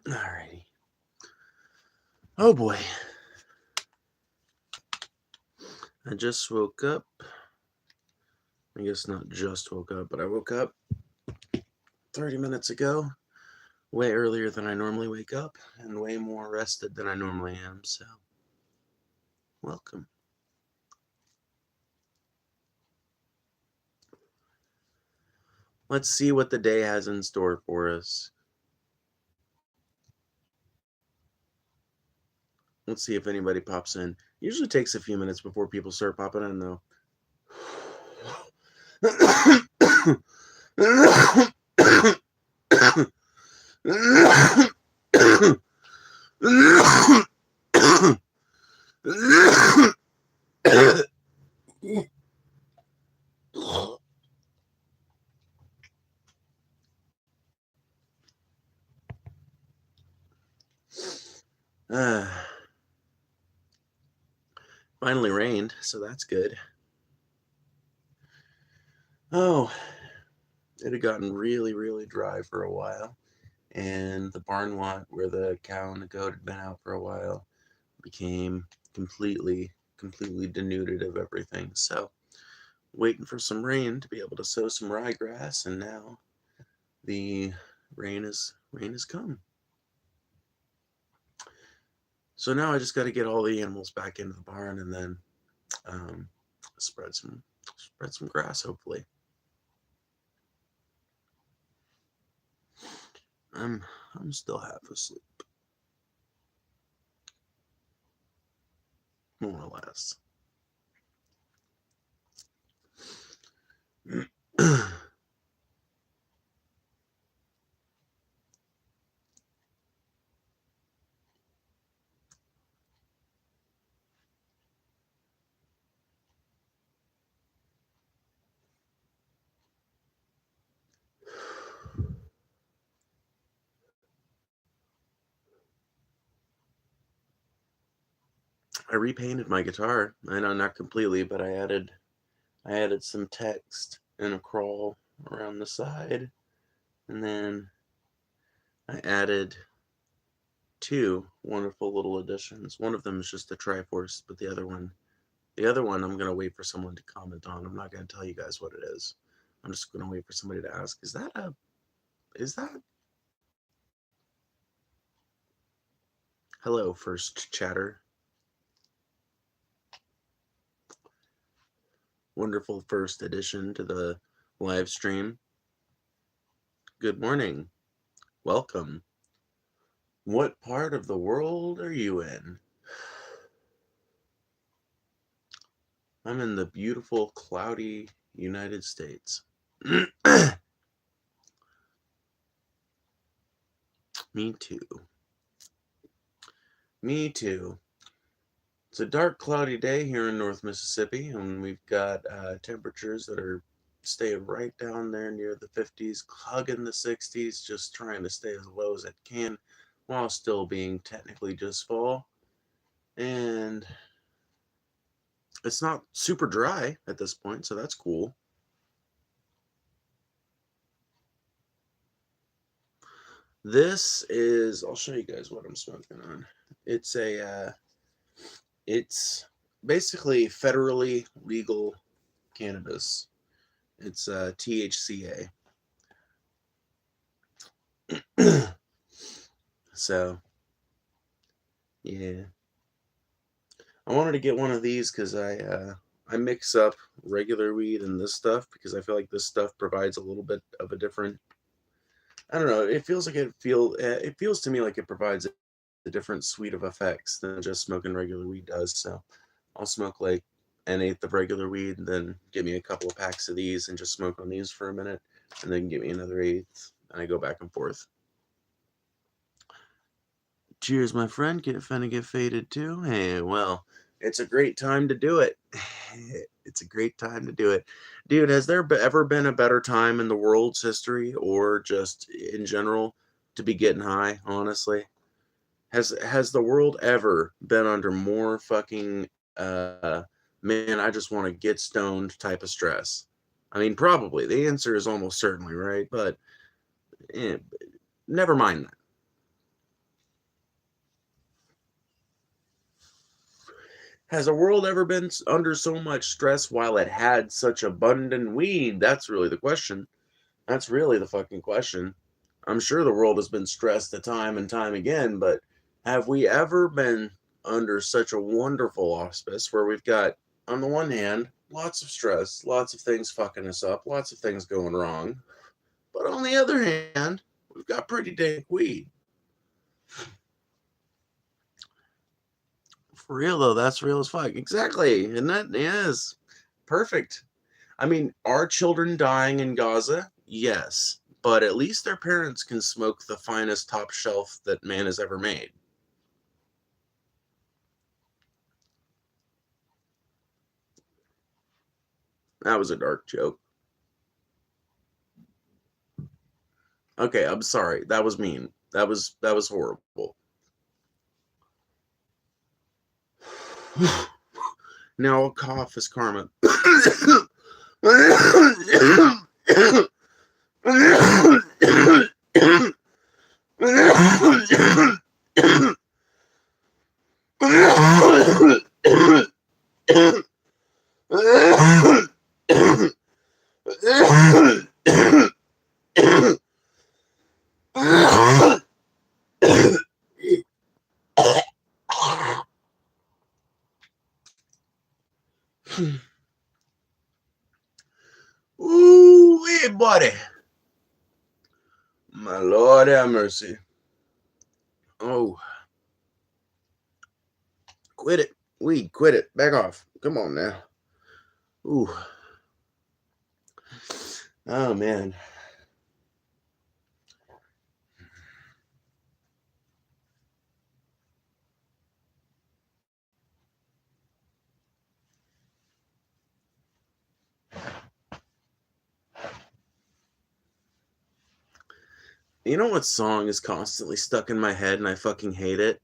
Alrighty. Oh boy. I just woke up. I guess not just woke up, but I woke up 30 minutes ago, way earlier than I normally wake up, and way more rested than I normally am, so welcome. Let's see what the day has in store for us. Let's see if anybody pops in. Usually takes a few minutes before people start popping in, though. Finally rained, so that's good. Oh, it had gotten really, really dry for a while, and the barn lot where the cow and the goat had been out for a while became completely denuded of everything. So, waiting for some rain to be able to sow some ryegrass, and now the rain has come. So now I just got to get all the animals back into the barn and then um, spread some grass. Hopefully, I'm I'm still half asleep, more or less. I repainted my guitar. I know not completely, but I added some text and a crawl around the side, and then I added two wonderful little additions. One of them is just the Triforce, but the other one I'm gonna wait for someone to comment on. I'm not gonna tell you guys what it is. I'm just gonna wait for somebody to ask. Is that hello first chatter? Wonderful first addition to the live stream. Good morning. Welcome. What part of the world are you in? I'm in the beautiful, cloudy United States. Me too. Me too. It's a dark, cloudy day here in North Mississippi, and we've got temperatures that are staying right down there near the 50s, hugging the 60s, just trying to stay as low as it can while still being technically just fall. And it's not super dry at this point, so that's cool. This is, I'll show you guys what I'm smoking on. It's basically federally legal cannabis. It's THCA. So, yeah. I wanted to get one of these because I mix up regular weed and this stuff because I feel like this stuff provides a little bit of a different. I don't know. It feels to me like it provides a different suite of effects than just smoking regular weed does. So I'll smoke like an eighth of regular weed, and then give me a couple of packs of these and just smoke on these for a minute, and then give me another eighth, and I go back and forth. Cheers, my friend. Finna get faded too. Hey, well, it's a great time to do it. It's a great time to do it. Dude, has there ever been a better time in the world's history or just in general to be getting high, honestly? Has the world ever been under more fucking man, I just want to get stoned type of stress? I mean, probably. The answer is almost certainly right, but eh, never mind that. Has the world ever been under so much stress while it had such abundant weed? That's really the question. That's really the fucking question. I'm sure the world has been stressed time and time again, but have we ever been under such a wonderful auspice where we've got, on the one hand, lots of stress, lots of things fucking us up, lots of things going wrong, but on the other hand, we've got pretty dank weed. For real though, that's real as fuck. Exactly. And that is perfect. I mean, are children dying in Gaza? Yes. But at least their parents can smoke the finest top shelf that man has ever made. That was a dark joke. Okay, I'm sorry. That was mean. That was horrible. Now a cough is karma. Ooh, hey, buddy. My Lord have mercy. Oh. Quit it. Weed, quit it. Back off. Come on now. Ooh. Oh, man. You know what song is constantly stuck in my head and I fucking hate it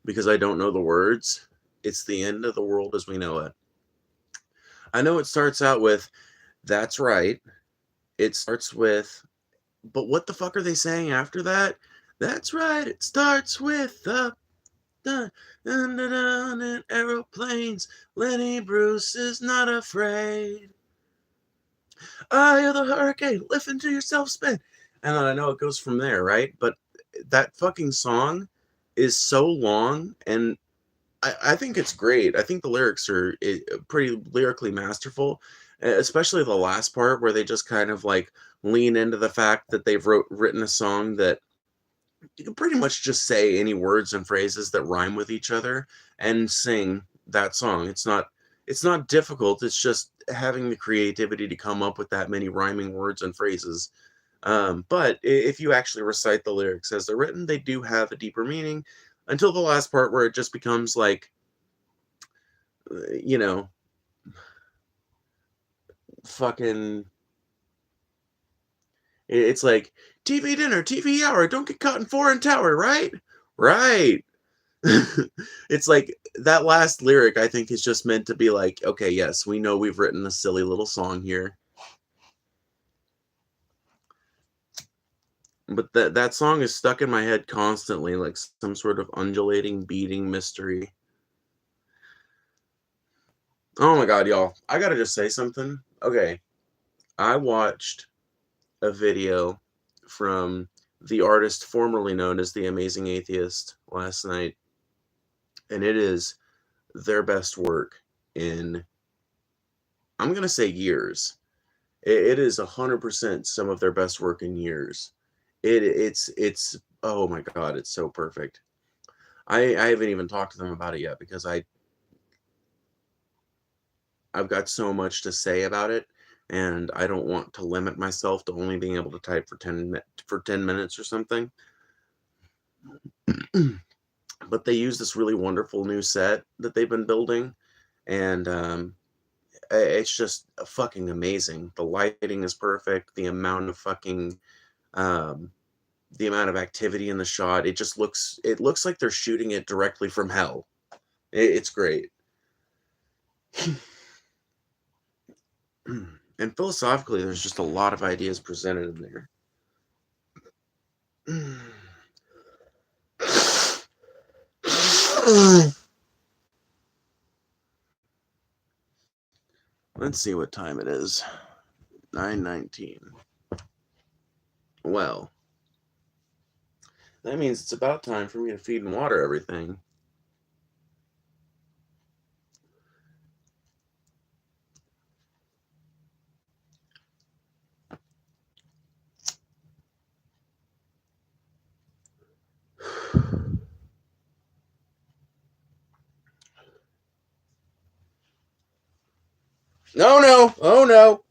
because I don't know the words? It's The End of the World as We Know It. I know it starts out with, that's right. It starts with, but what the fuck are they saying after that? That's right. It starts with the and aeroplanes. Lenny Bruce is not afraid. Eye of the hurricane, listen to yourself spin. And then I know it goes from there, right? But that fucking song is so long, and I think it's great. I think the lyrics are pretty lyrically masterful, especially the last part where they just kind of like lean into the fact that they've written a song that you can pretty much just say any words and phrases that rhyme with each other and sing that song. It's not difficult. It's just having the creativity to come up with that many rhyming words and phrases. But if you actually recite the lyrics as they're written, they do have a deeper meaning until the last part where it just becomes like, you know, fucking. It's like TV dinner, TV hour. Don't get caught in foreign tower, right? Right. It's like that last lyric, I think, is just meant to be like, okay, yes, we know we've written a silly little song here. But that song is stuck in my head constantly, like some sort of undulating, beating mystery. Oh my god, y'all. I gotta just say something. Okay. I watched a video from the artist formerly known as The Amazing Atheist last night, and it is their best work in, I'm gonna say, years. It is 100% some of their best work in years. It's oh my god, it's so perfect. I haven't even talked to them about it yet because I've got so much to say about it, and I don't want to limit myself to only being able to type for 10 minutes or something. But they use this really wonderful new set that they've been building, and it's just fucking amazing. The lighting is perfect. Um, the amount of activity in the shot, it looks like they're shooting it directly from hell. It's great. And philosophically, there's just a lot of ideas presented in there. Let's see what time it is. 9:19. Well, that means it's about time for me to feed and water everything. No, no, oh no.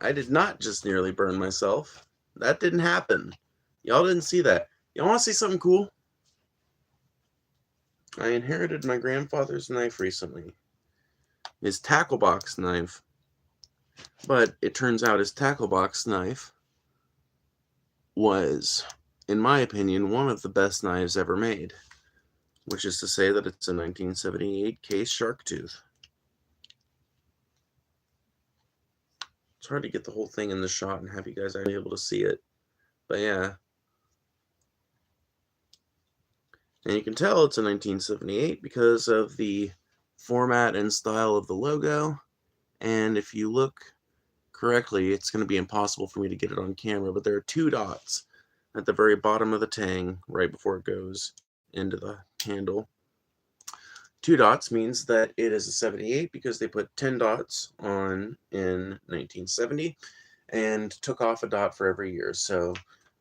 I did not just nearly burn myself. That didn't happen. Y'all didn't see that. Y'all want to see something cool? I inherited my grandfather's knife recently. His tackle box knife. But it turns out his tackle box knife was, in my opinion, one of the best knives ever made. Which is to say that it's a 1978 case shark tooth. It's hard to get the whole thing in the shot and have you guys actually able to see it. But yeah. And you can tell it's a 1978 because of the format and style of the logo. And if you look correctly, it's going to be impossible for me to get it on camera, but there are 2 dots at the very bottom of the tang right before it goes into the handle. 2 dots means that it is a 78 because they put 10 dots on in 1970 and took off a dot for every year. So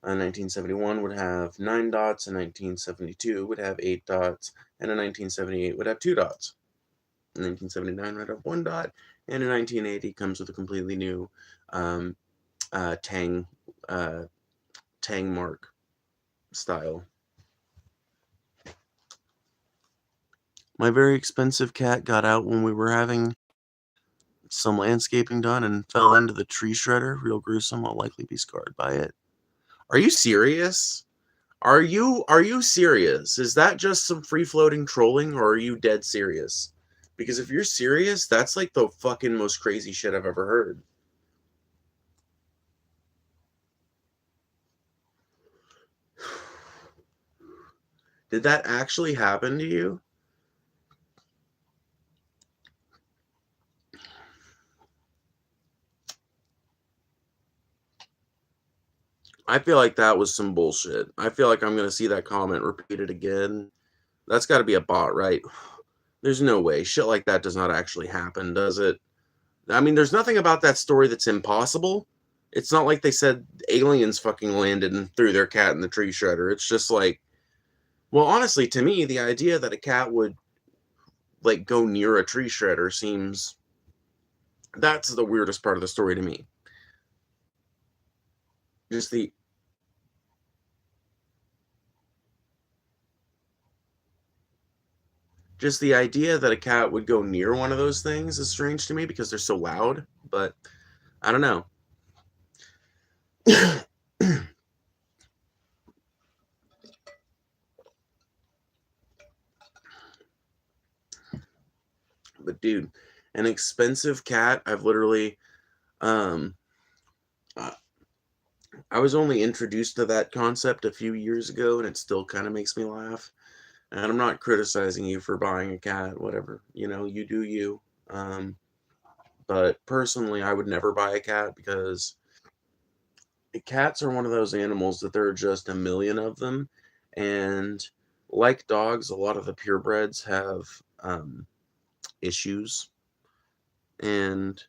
1971 would have 9 dots, and 1972 would have 8 dots, and in 1978 would have 2 dots. In 1979 would have 1 dot, and in 1980 comes with a completely new tang mark style. My very expensive cat got out when we were having some landscaping done and fell into the tree shredder. Real gruesome. I'll likely be scarred by it. Are you serious? Are you serious? Is that just some free-floating trolling, or are you dead serious? Because if you're serious, that's like the fucking most crazy shit I've ever heard. Did that actually happen to you? I feel like that was some bullshit. I feel like I'm going to see that comment repeated again. That's got to be a bot, right? There's no way. Shit like that does not actually happen, does it? I mean, there's nothing about that story that's impossible. It's not like they said aliens fucking landed and threw their cat in the tree shredder. It's just like, well, honestly, to me, the idea that a cat would like go near a tree shredder seems, that's the weirdest part of the story to me. Just the idea that a cat would go near one of those things is strange to me because they're so loud, but I don't know. But dude, an expensive cat, I've literally I was only introduced to that concept a few years ago, and it still kind of makes me laugh. And I'm not criticizing you for buying a cat, whatever. You know, you do you. But personally, I would never buy a cat because cats are one of those animals that there are just a million of them. And like dogs, a lot of the purebreds have issues. And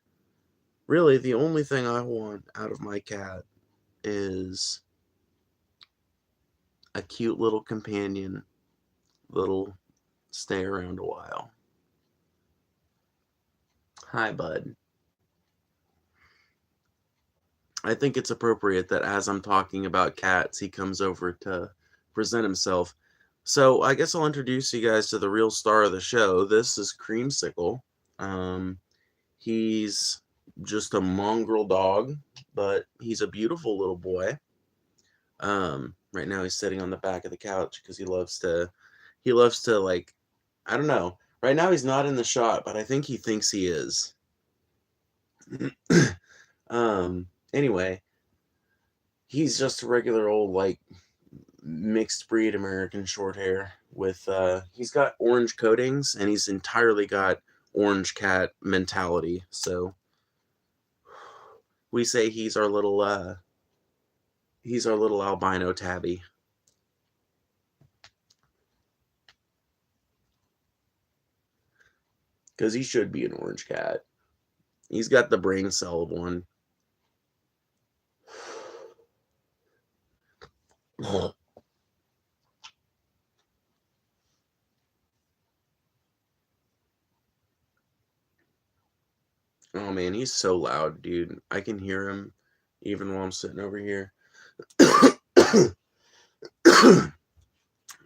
really, the only thing I want out of my cat is a cute little companion that'll stay around a while. Hi, bud. I think it's appropriate that as I'm talking about cats, he comes over to present himself. So I guess I'll introduce you guys to the real star of the show. This is Creamsicle. He's just a mongrel dog, but he's a beautiful little boy. Right now he's sitting on the back of the couch because he loves to like, I don't know. Right now he's not in the shot, but I think he thinks he is. Anyway, he's just a regular old like mixed breed American short hair with he's got orange coatings and he's entirely got orange cat mentality. So we say he's our little albino tabby. Because he should be an orange cat. He's got the brain cell of one. Oh man, he's so loud, dude. I can hear him even while I'm sitting over here.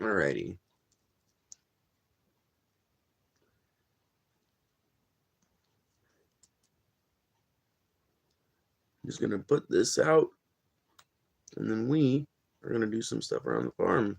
Alrighty. I'm just gonna put this out, and then we are gonna do some stuff around the farm.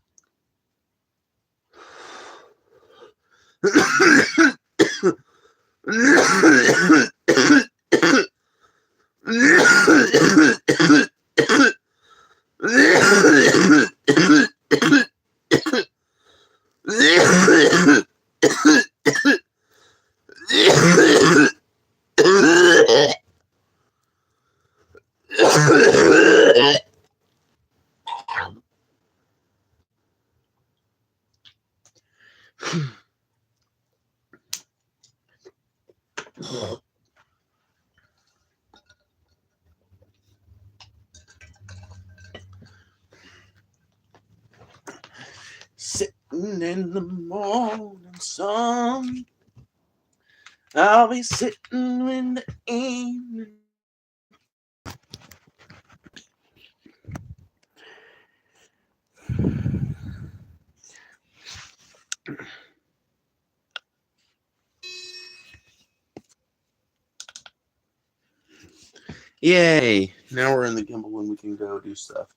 Sitting in the morning sun, I'll be sitting in the evening. Yay! Now we're in the gimbal and we can go do stuff.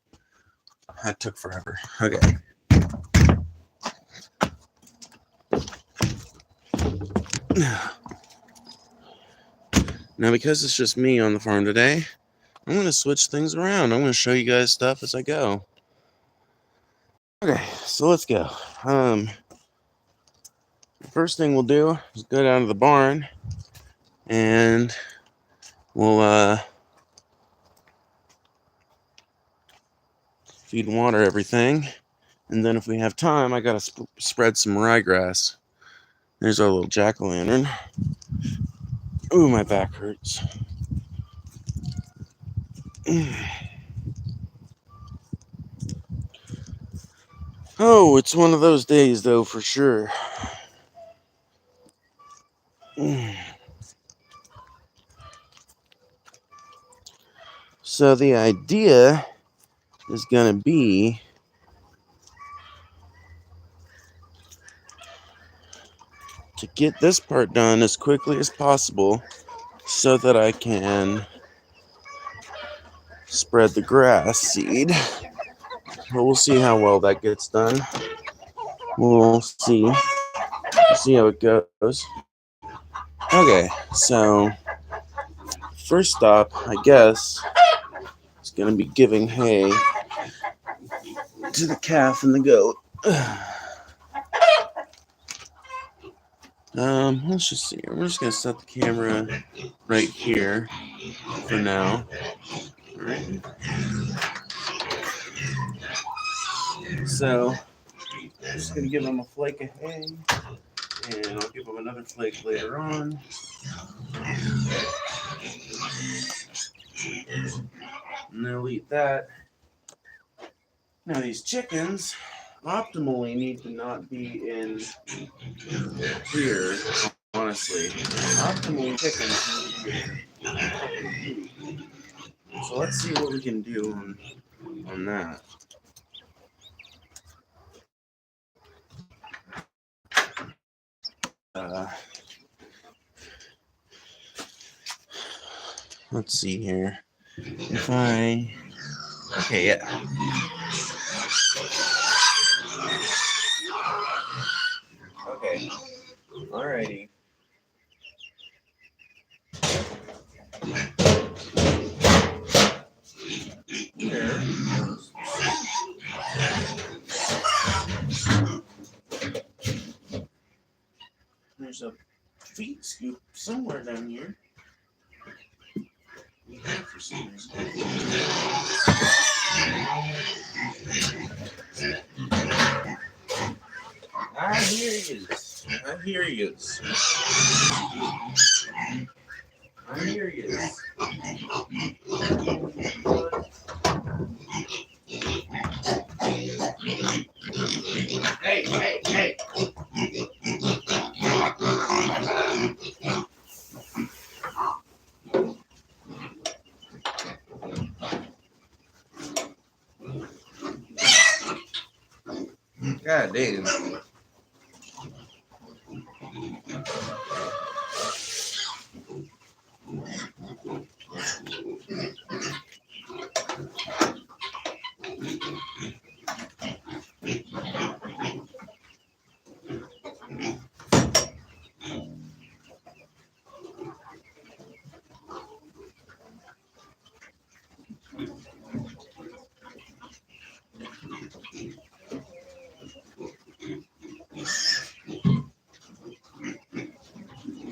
That took forever. Okay. Now, because it's just me on the farm today, I'm going to switch things around. I'm going to show you guys stuff as I go. Okay, so let's go. The first thing we'll do is go down to the barn and we'll feed and water everything. And then if we have time, I got to spread some ryegrass. There's our little jack-o'-lantern. Ooh, my back hurts. Oh, it's one of those days, though, for sure. So the idea is going to be to get this part done as quickly as possible so that I can spread the grass seed. But we'll see how well that gets done. We'll see how it goes. Okay, so first stop, I guess, is going to be giving hay to the calf and the goat. Let's just see. We're just going to set the camera right here for now. All right. So, I'm just going to give them a flake of hay, and I'll give them another flake later on. And they'll eat that. Now, these chickens optimally need to not be in here, honestly. Optimally, chickens need to be in. So let's see what we can do on that. Let's see here. If I... Okay, yeah. Okay. Alrighty. There. for some reason. I hear yous. I hear yous. I hear yous. Hey, hey, hey. God damn.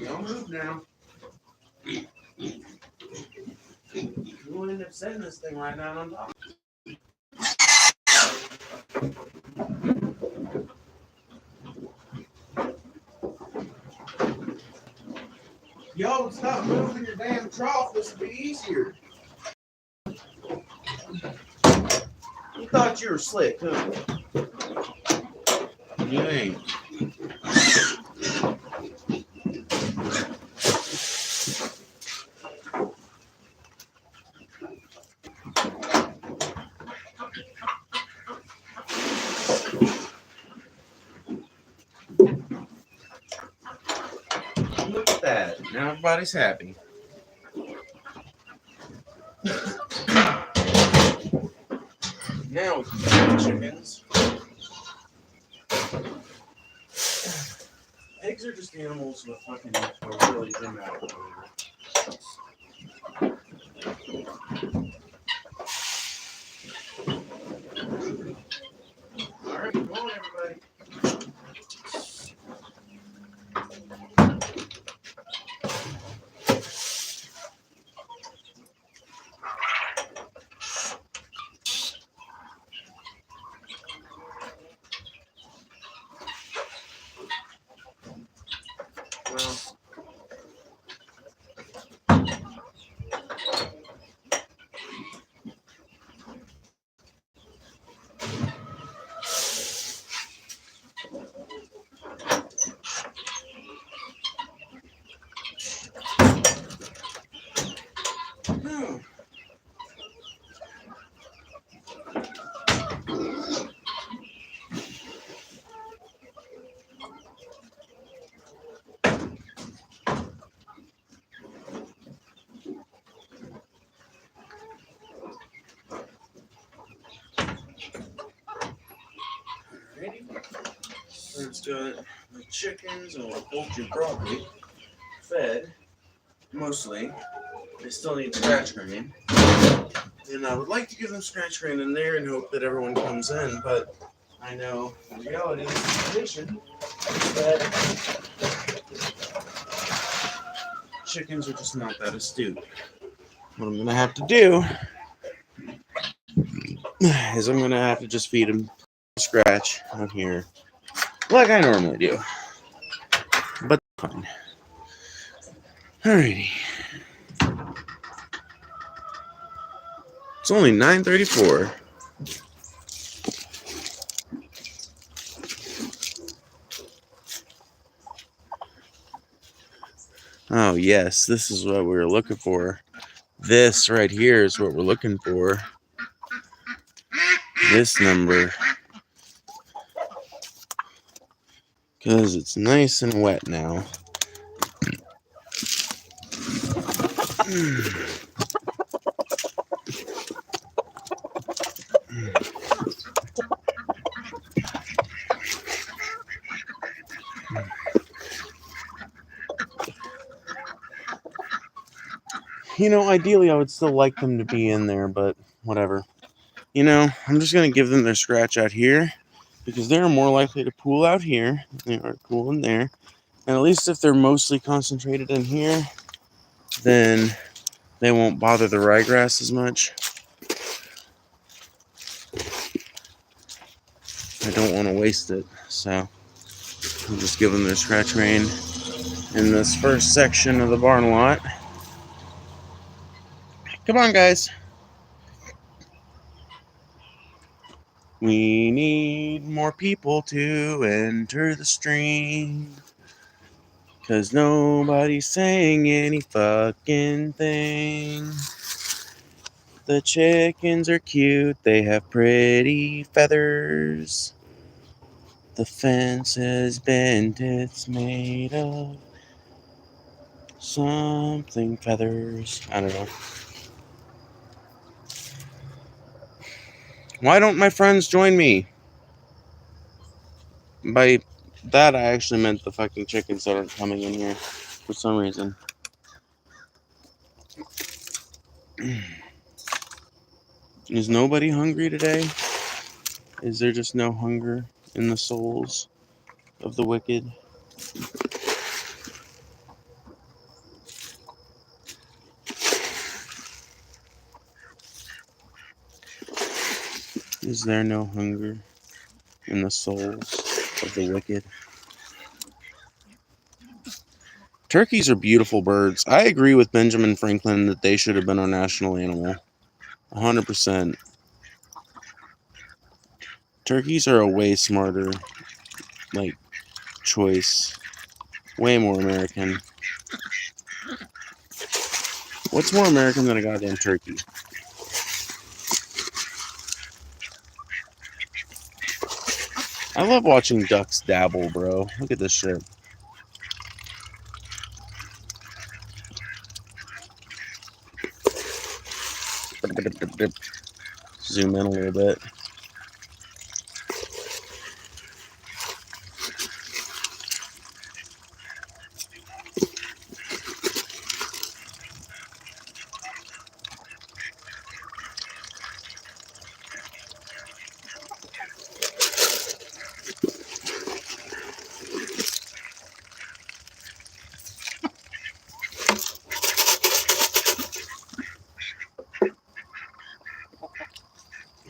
Don't move now. You'll end up setting this thing right down on top. Yo, stop moving your damn trough. This would be easier. You thought you were slick, huh? You ain't. Look at that. Now everybody's happy. Now we can get the chickens. Pigs are just animals with fucking really dramatic behavior. Alright, come on everybody. Well, let's go the chickens and poultry broccoli fed mostly. They still need scratch grain. And I would like to give them scratch grain in there and hope that everyone comes in, but I know the reality of the situation is that chickens are just not that astute. What I'm gonna have to do is I'm gonna have to just feed them scratch out here like I normally do. But fine. Alrighty. It's only 9:34. Oh yes, this is what we were looking for. This right here is what we're looking for. This number. Because it's nice and wet now. You know, ideally I would still like them to be in there, but whatever. You know, I'm just going to give them their scratch out here because they're more likely to pool out here than they are pool in there. And at least if they're mostly concentrated in here, then they won't bother the ryegrass as much. I don't want to waste it, so I'll just give them their scratch rain in this first section of the barn lot. Come on, guys. We need more people to enter the stream, 'cause nobody's saying any fucking thing. The chickens are cute, they have pretty feathers. The fence is bent, it's made of something feathers. I don't know. Why don't my friends join me? By that, I actually meant the fucking chickens that aren't coming in here for some reason. Is nobody hungry today? Is there just no hunger in the souls of the wicked? Is there no hunger in the souls of the wicked? Turkeys are beautiful birds. I agree with Benjamin Franklin that they should have been our national animal. 100%. Turkeys are a way smarter, choice. Way more American. What's more American than a goddamn turkey? I love watching ducks dabble, bro. Look at this shit. Zoom in a little bit.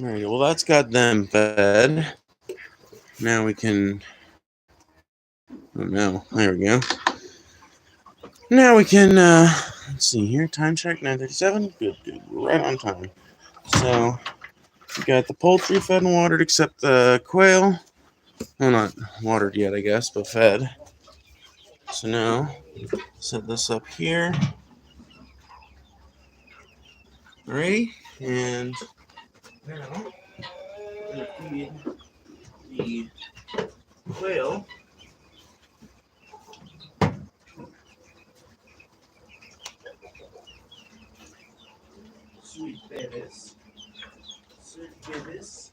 Alright, well that's got them fed. Now we can... Oh no, there we go. Now we can, let's see here, time check, 9:37. Good, we're right on time. So, we got the poultry fed and watered except the quail. Well, not watered yet, I guess, but fed. So now, set this up here. Alrighty, and now, I'm going to feed the quail. Sweet babies. Sweet babies.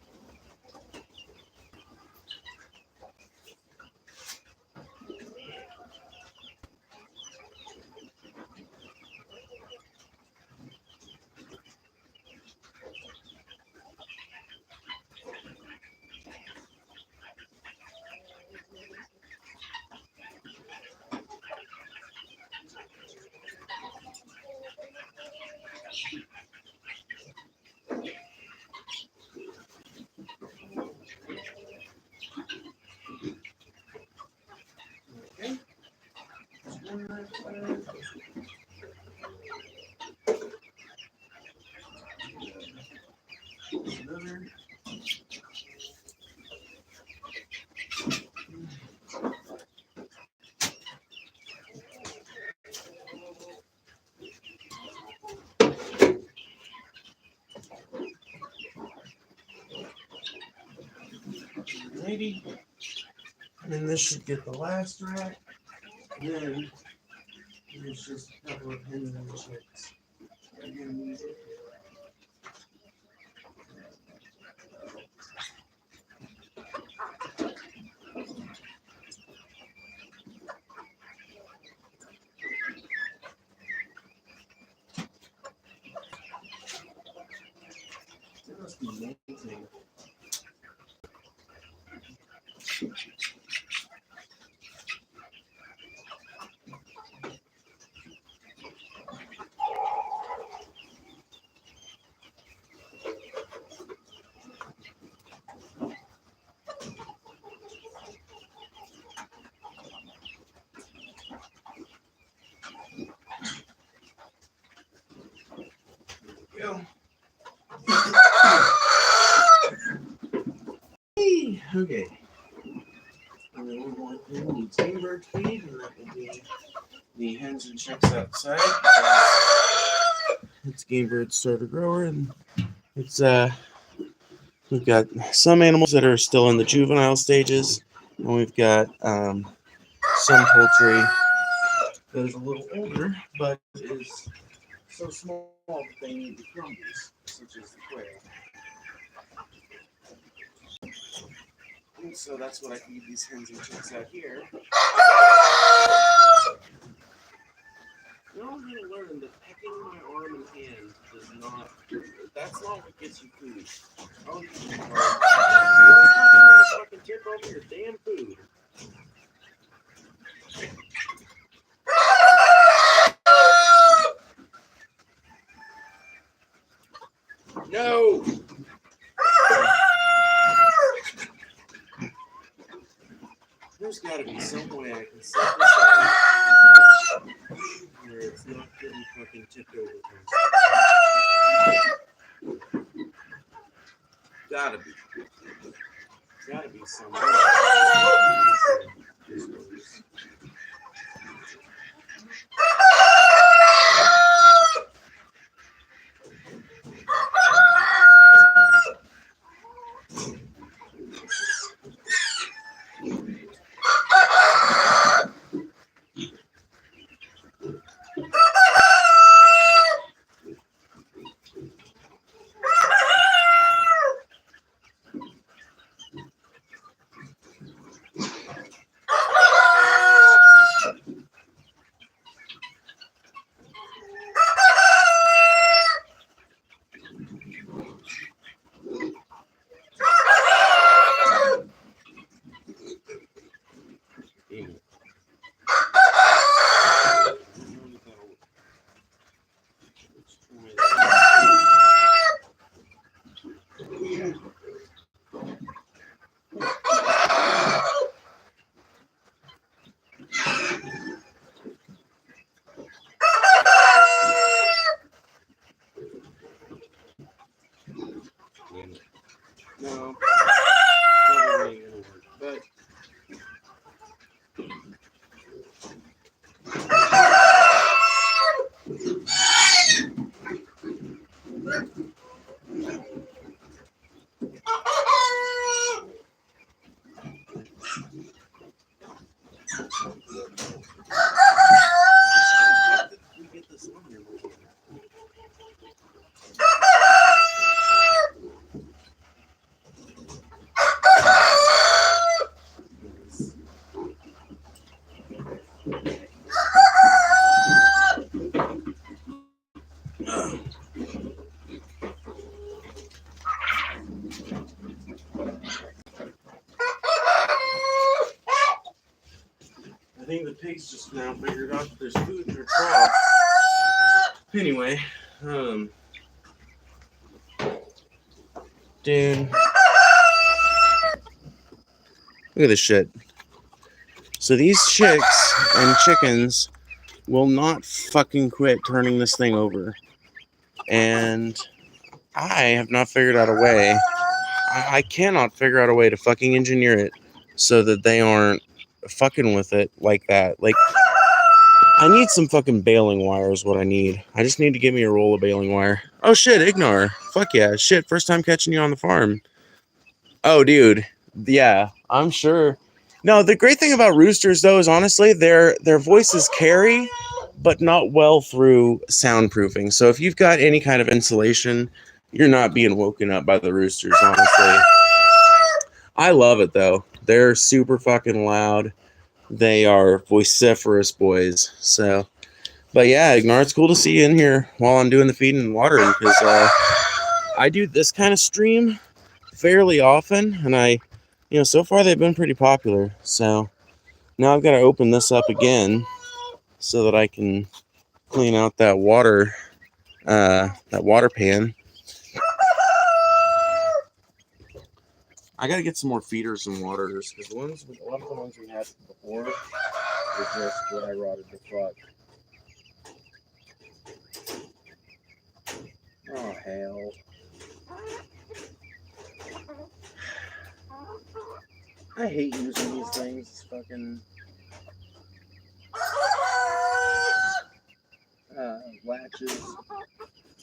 Okay. Another. Lady. And then this should get the last rack. And then there's just a couple of hens and chicks. Again, it must be amazing. hens and chicks outside. It's Game Bird Starter Grower, and it's we've got some animals that are still in the juvenile stages, and we've got some poultry that is a little older, but is so small that they need the crumbles, such as the quail. And so that's what I feed these hens and chicks out here. You're all going to learn that pecking my arm and hand does not, that's not what gets you food. Oh, you're not trying to fucking tip over your damn food. No! There's got to be some way I can set this up where it's not getting fucking tipped over. Gotta be. Gotta be some way. No, probably ain't gonna work, but we get this on here. I think the pigs just now figured out that there's food in their trough. Anyway, dude, look at this shit. So these chicks and chickens will not fucking quit turning this thing over. And I have not figured out a way. I cannot figure out a way to fucking engineer it so that they aren't fucking with it like that. Like, I need some fucking baling wire is what I need. I just need to give me a roll of baling wire. Oh shit, Ignar. Fuck yeah. Shit, first time catching you on the farm. Oh, dude. Yeah, I'm sure. No, the great thing about roosters, though, is honestly their voices carry, but not well through soundproofing. So if you've got any kind of insulation, you're not being woken up by the roosters, honestly. I love it, though. They're super fucking loud. They are vociferous boys. So, but yeah, Ignar, it's cool to see you in here while I'm doing the feeding and watering, because I do this kind of stream fairly often, and so far they've been pretty popular. So now I've got to open this up again so that I can clean out that water pan. I got to get some more feeders and waters, because a lot of the ones we had before were just dry rotted to fuck. Oh hell. I hate using these things. It's fucking latches.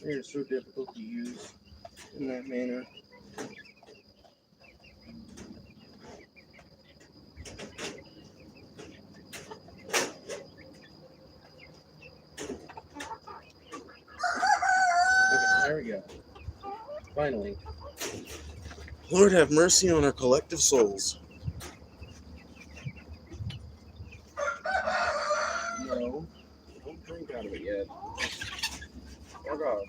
They're so difficult to use in that manner. Okay, there we go. Finally. Lord have mercy on our collective souls. No, don't drink out of it yet. Fuck off.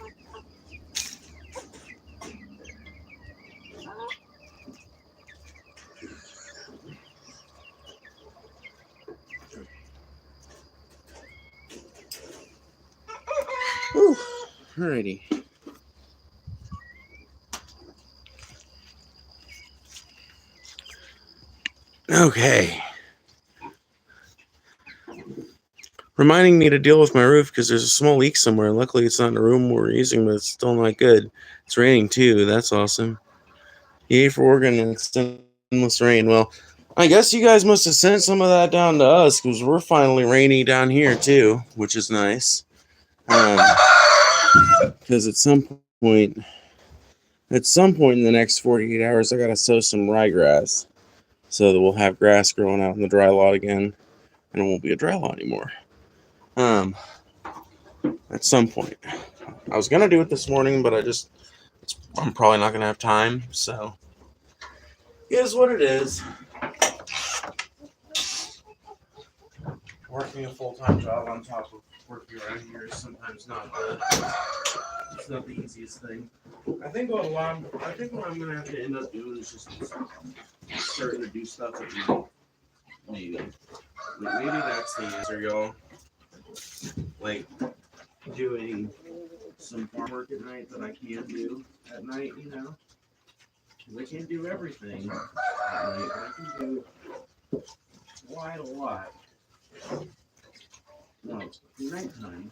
Whew. Alrighty. Okay. Reminding me to deal with my roof because there's a small leak somewhere. Luckily, it's not in the room we're using, but it's still not good. It's raining too. That's awesome. Yay for Oregon and it's endless rain. Well, I guess you guys must have sent some of that down to us because we're finally rainy down here too, which is nice. Because at some point in the next 48 hours, I gotta sow some ryegrass so that we'll have grass growing out in the dry lot again, and it won't be a dry lot anymore. At some point, I was gonna do it this morning, but I'm probably not gonna have time. So, it is what it is. Working a full-time job on top of working around here is sometimes it's not the easiest thing. I think what I'm gonna have to end up doing is just starting to do stuff at night. Maybe that's the answer, y'all. Like doing some farm work at night that I can do at night, you know. Because I can't do everything at night, but I can do quite a lot. No, nighttime.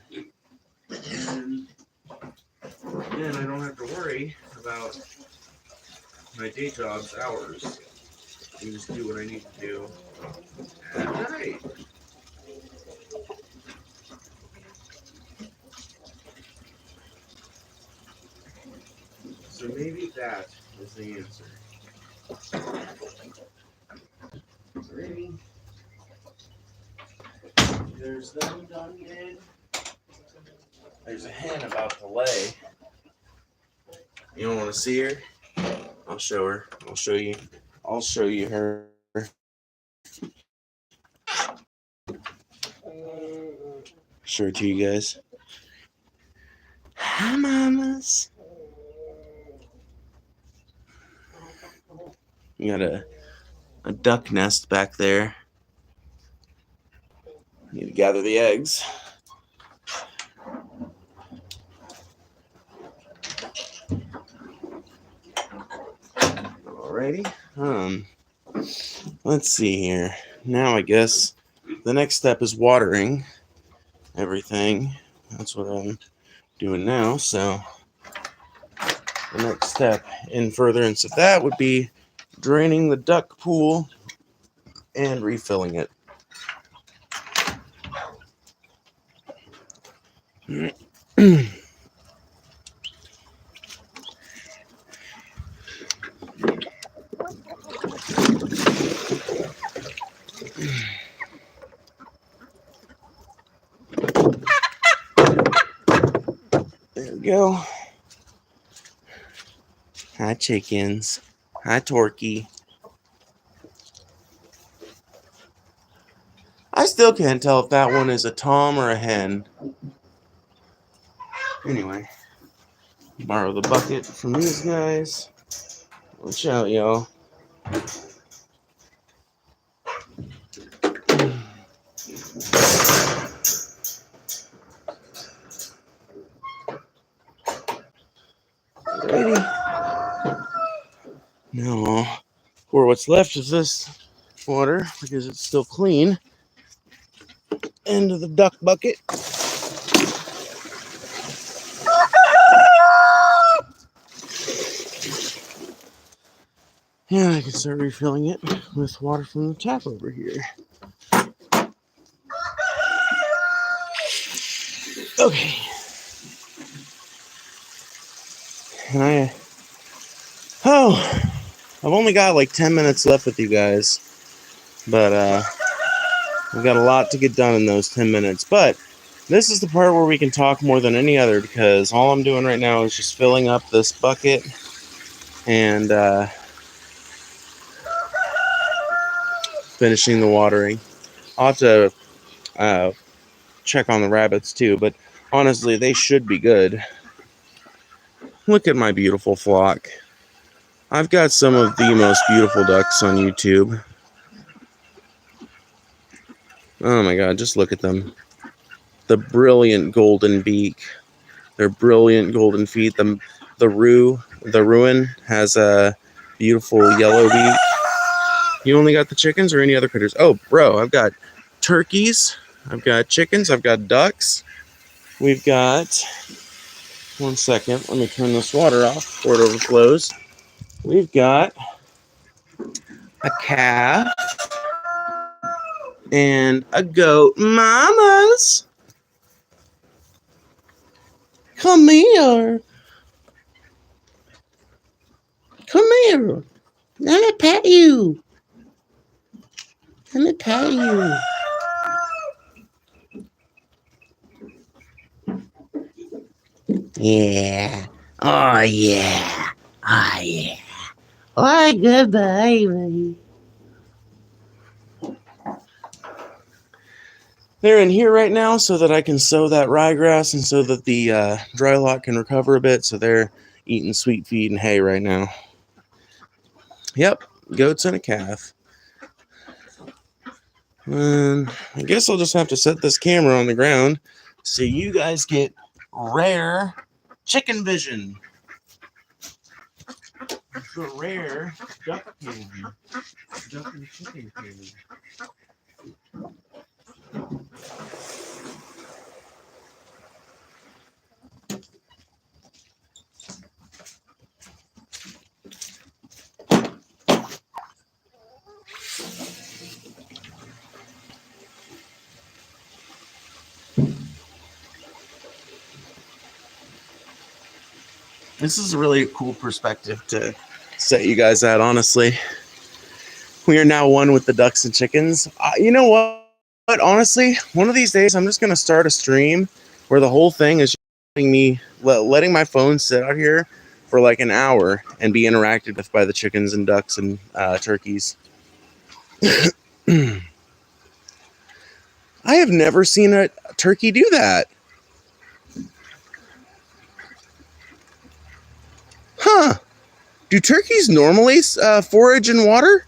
And then I don't have to worry about my day job's hours. I can just do what I need to do at night. So maybe that is the answer. Ready? There's them done in. There's a hen about to lay. You don't want to see her? I'll show her. I'll show you her. Show it to you guys. Hi, mamas. You got a duck nest back there. Need to gather the eggs. Alrighty. Let's see here. Now I guess the next step is watering everything. That's what I'm doing now. So the next step in furtherance of that would be draining the duck pool and refilling it. There we go. Hi, chickens. Hi, Torky. I still can't tell if that one is a tom or a hen. Anyway, borrow the bucket from these guys. Watch out, y'all. Alrighty. Now I'll pour what's left of this water, because it's still clean, into the duck bucket. And I can start refilling it with water from the tap over here. Okay, And I've only got like 10 minutes left with you guys, but we've got a lot to get done in those 10 minutes. But this is the part where we can talk more than any other, because all I'm doing right now is just filling up this bucket and finishing the watering. I'll have to check on the rabbits too, but honestly, they should be good. Look at my beautiful flock. I've got some of the most beautiful ducks on YouTube. Oh my god, just look at them. The brilliant golden beak. Their brilliant golden feet. The Rouen has a beautiful yellow beak. You only got the chickens or any other critters? Oh, bro, I've got turkeys. I've got chickens. I've got ducks. We've got... One second. Let me turn this water off before it overflows. We've got a calf and a goat. Mamas! Come here. Come here. Let me pet you. Let me pet you. Yeah. Oh, yeah. Oh, yeah. Oh, good baby. They're in here right now so that I can sow that ryegrass and so that the dry lot can recover a bit. So they're eating sweet feed and hay right now. Yep, goats and a calf. And I guess I'll just have to set this camera on the ground so you guys get rare chicken vision. It's a rare duck cam. Duck and chicken cam. This is a really cool perspective to set you guys at, honestly. We are now one with the ducks and chickens. You know what? But honestly, one of these days, I'm just going to start a stream where the whole thing is letting my phone sit out here for like an hour and be interacted with by the chickens and ducks and turkeys. I have never seen a turkey do that. Huh. Do turkeys normally forage in water?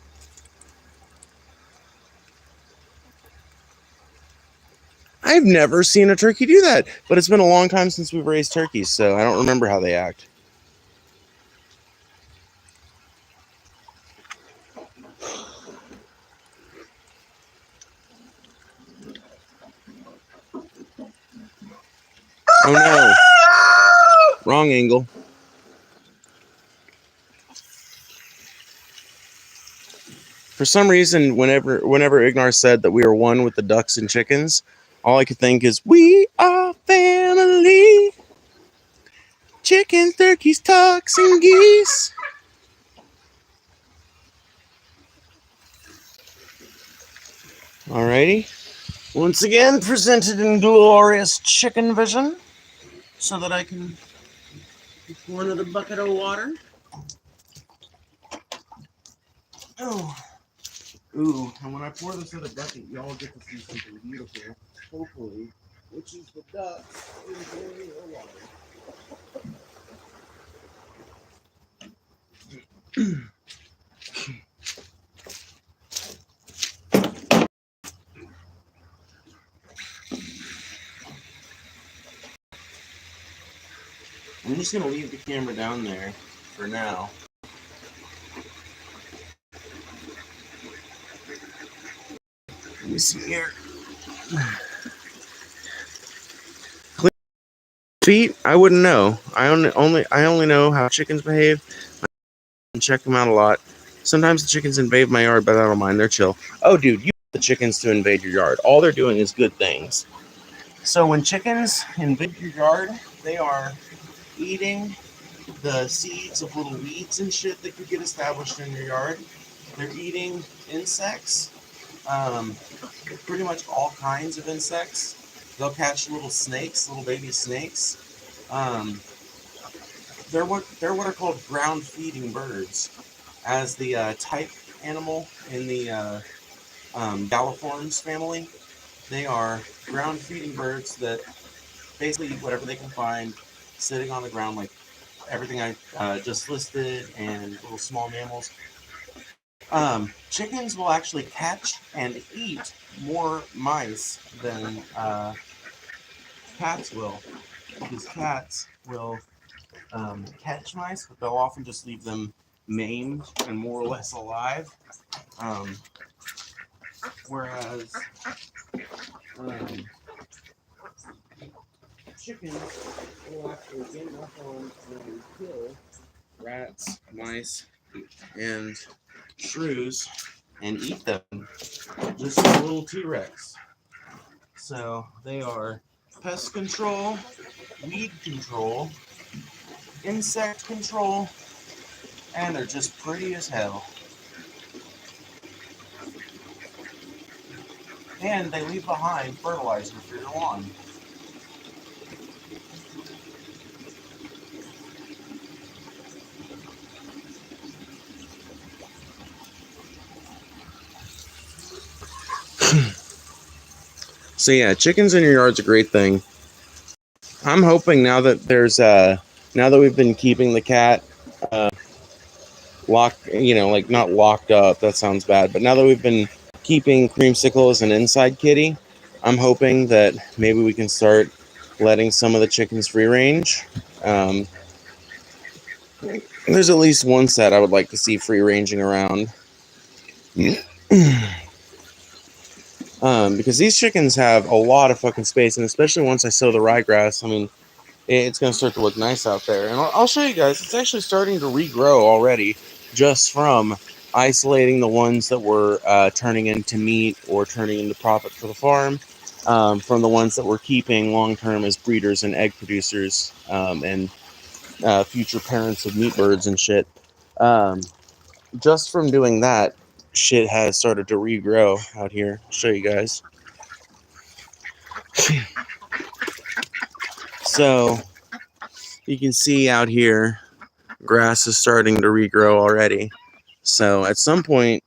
I've never seen a turkey do that, but it's been a long time since we've raised turkeys, so I don't remember how they act. Oh no. Wrong angle. For some reason, whenever Ignar said that we were one with the ducks and chickens, all I could think is, we are family. Chickens, turkeys, ducks, and geese. Alrighty. Once again, presented in glorious chicken vision, so that I can pour another bucket of water. Oh. Ooh, and when I pour this other bucket, y'all get to see something beautiful, hopefully, which is the ducks enjoying the water. I'm just going to leave the camera down there for now. Let me see here. Feet? I wouldn't know. I only know how chickens behave. I check them out a lot. Sometimes the chickens invade my yard, but I don't mind. They're chill. Oh, dude, you want the chickens to invade your yard. All they're doing is good things. So when chickens invade your yard, they are eating the seeds of little weeds and shit that could get established in your yard. They're eating insects, pretty much all kinds of insects. They'll catch little snakes, little baby snakes. They're what are called ground feeding birds, as the type animal in the Galliforms family. They are ground feeding birds that basically eat whatever they can find, sitting on the ground, like everything I just listed, and little small mammals. Chickens will actually catch and eat more mice than cats will, because cats will catch mice, but they'll often just leave them maimed and more or less alive. Um, whereas chickens will actually gang up on and kill rats, mice, and shrews and eat them just like a little T-Rex. So they are pest control, weed control, insect control, and they're just pretty as hell. And they leave behind fertilizer for your lawn. So yeah, chickens in your yard's a great thing. I'm hoping now that now that we've been keeping the cat locked, like not locked up, that sounds bad, but now that we've been keeping Creamsicle as an inside kitty, I'm hoping that maybe we can start letting some of the chickens free range. There's at least one set I would like to see free ranging around. Because these chickens have a lot of fucking space, and especially once I sow the ryegrass, I mean, it's going to start to look nice out there. And I'll show you guys, it's actually starting to regrow already, just from isolating the ones that were turning into meat or turning into profit for the farm, from the ones that we're keeping long-term as breeders and egg producers, and future parents of meat birds and shit. Just from doing that, shit has started to regrow out here. I'll show you guys. So you can see out here, grass is starting to regrow already. So at some point,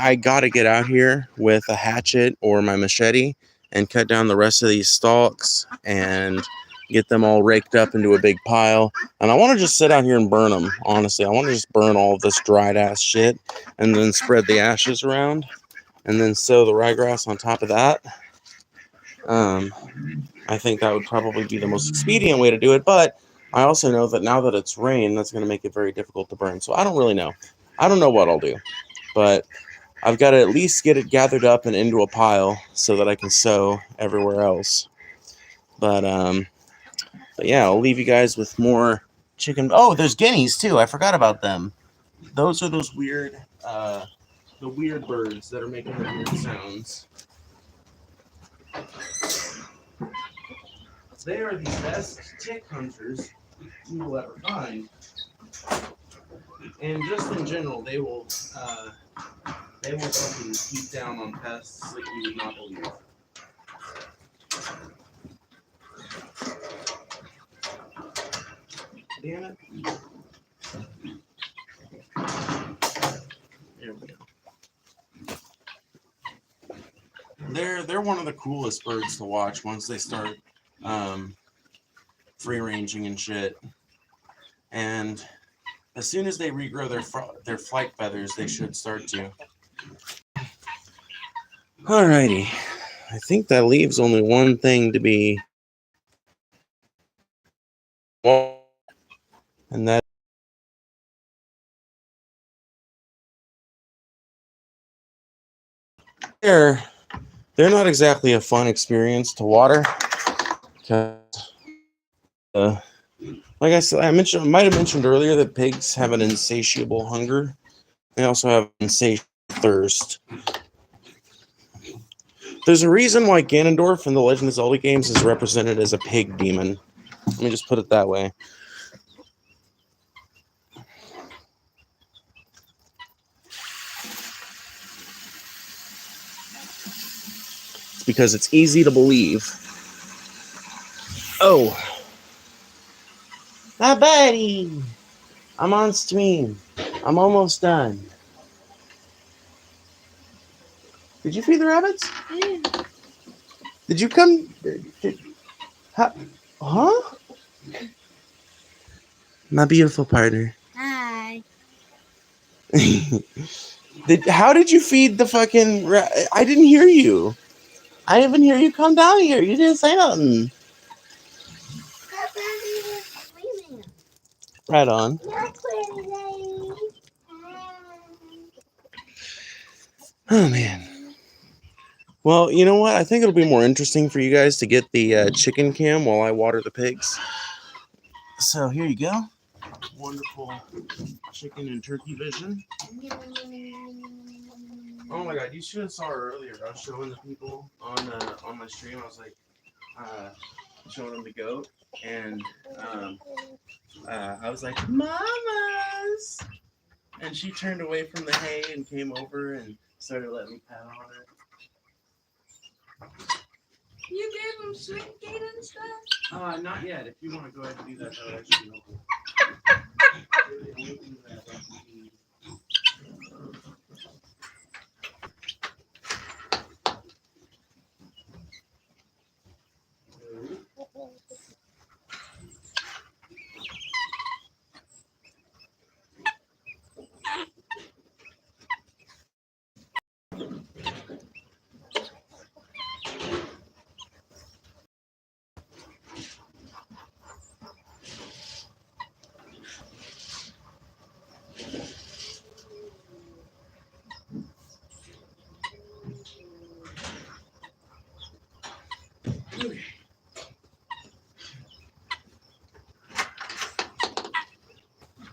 I gotta get out here with a hatchet or my machete and cut down the rest of these stalks and get them all raked up into a big pile. And I want to just sit out here and burn them, honestly. I want to just burn all of this dried ass shit and then spread the ashes around and then sow the ryegrass on top of that. I think that would probably be the most expedient way to do it, but I also know that now that it's rain, that's going to make it very difficult to burn. So I don't really know. I don't know what I'll do, but I've got to at least get it gathered up and into a pile so that I can sow everywhere else. But yeah, I'll leave you guys with more chicken. Oh, there's guineas too. I forgot about them. Those are those weird, the weird birds that are making the weird sounds. They are the best tick hunters you will ever find. And just in general, they will fucking keep down on pests like you would not believe. Damn it. There we go. They're one of the coolest birds to watch once they start free ranging and shit. And as soon as they regrow their flight feathers, they should start to. Alrighty. I think that leaves only one thing to be, and that they're not exactly a fun experience to water. Like I said, I might have mentioned earlier that pigs have an insatiable hunger. They also have insatiable thirst. There's a reason why Ganondorf in the Legend of Zelda games is represented as a pig demon. Let me just put it that way. because it's easy to believe. Oh. Hi, buddy. I'm on stream. I'm almost done. Did you feed the rabbits? Yeah. Did you come? Huh? My beautiful partner. Hi. How did you feed the fucking I didn't hear you. I didn't even hear you come down here. You didn't say nothing. Right on. Oh, man. Well, you know what? I think it'll be more interesting for you guys to get the chicken cam while I water the pigs. So here you go. Wonderful chicken and turkey vision. Oh my god, you should have saw her earlier. I was showing the people on my stream. I was like showing them the goat, and I was like, "Mamas!" And she turned away from the hay and came over and started letting me pat on her. You gave them sweet gate and stuff? Not yet. If you want to go ahead and do that, that would actually be helpful.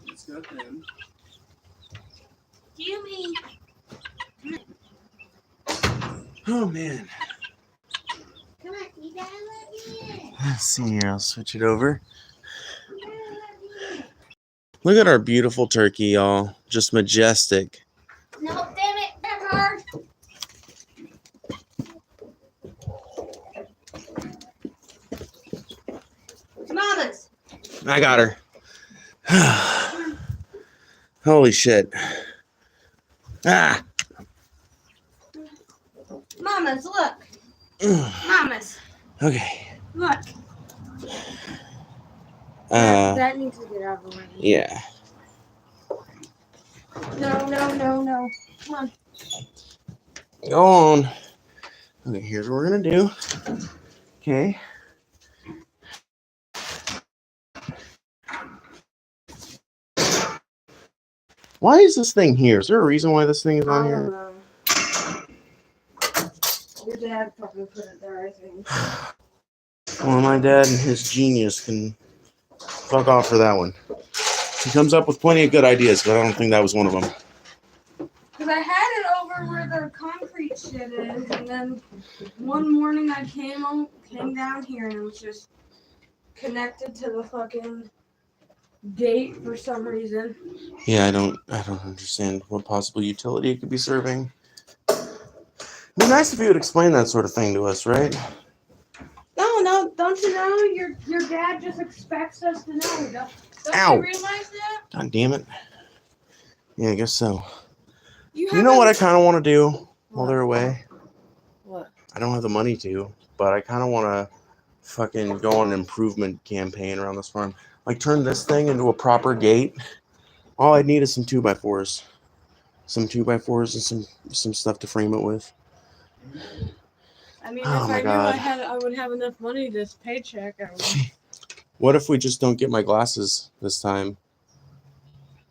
Let's go then. Jimmy. Oh man. Come on, you gotta let me in. Let's see here. I'll switch it over. Look at our beautiful turkey, y'all. Just majestic. No, damn it, that's hard. Mamas. I got her. Holy shit. Ah. Mamas, look. Mamas, Okay. look. That needs to get out of the way. Yeah. No. Come on. Go on. Okay, here's what we're gonna do. Okay. Why is this thing here? Is there a reason why this thing is on here? Know. Your dad probably put it there, I think. Well, my dad and his genius can fuck off for that one. He comes up with plenty of good ideas, but I don't think that was one of them. Because I had it over where the concrete shit is, and then one morning I came down here and it was just connected to the fucking gate for some reason. Yeah, I don't understand what possible utility it could be serving. It'd be nice if you would explain that sort of thing to us, right? No, don't you know? Your dad just expects us to know. Don't Ow. you realize that? God damn it. Yeah, I guess so. You know what I kind of want to do while they're away? What? I don't have the money to, but I kind of want to fucking go on an improvement campaign around this farm. Like turn this thing into a proper gate. All I need is some 2x4s. Some 2x4s and some stuff to frame it with. I mean, Oh if my I God. knew I would have enough money this paycheck, I would. What if we just don't get my glasses this time?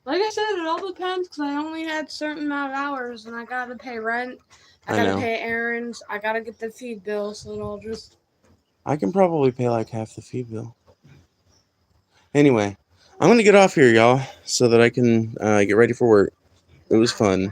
Like I said, it all depends because I only had a certain amount of hours and I gotta pay rent, I I gotta know. pay errands, I gotta get the feed bill, so it'll just. I can probably pay like half the feed bill. Anyway, I'm going to get off here, y'all, so that I can get ready for work. It was fun.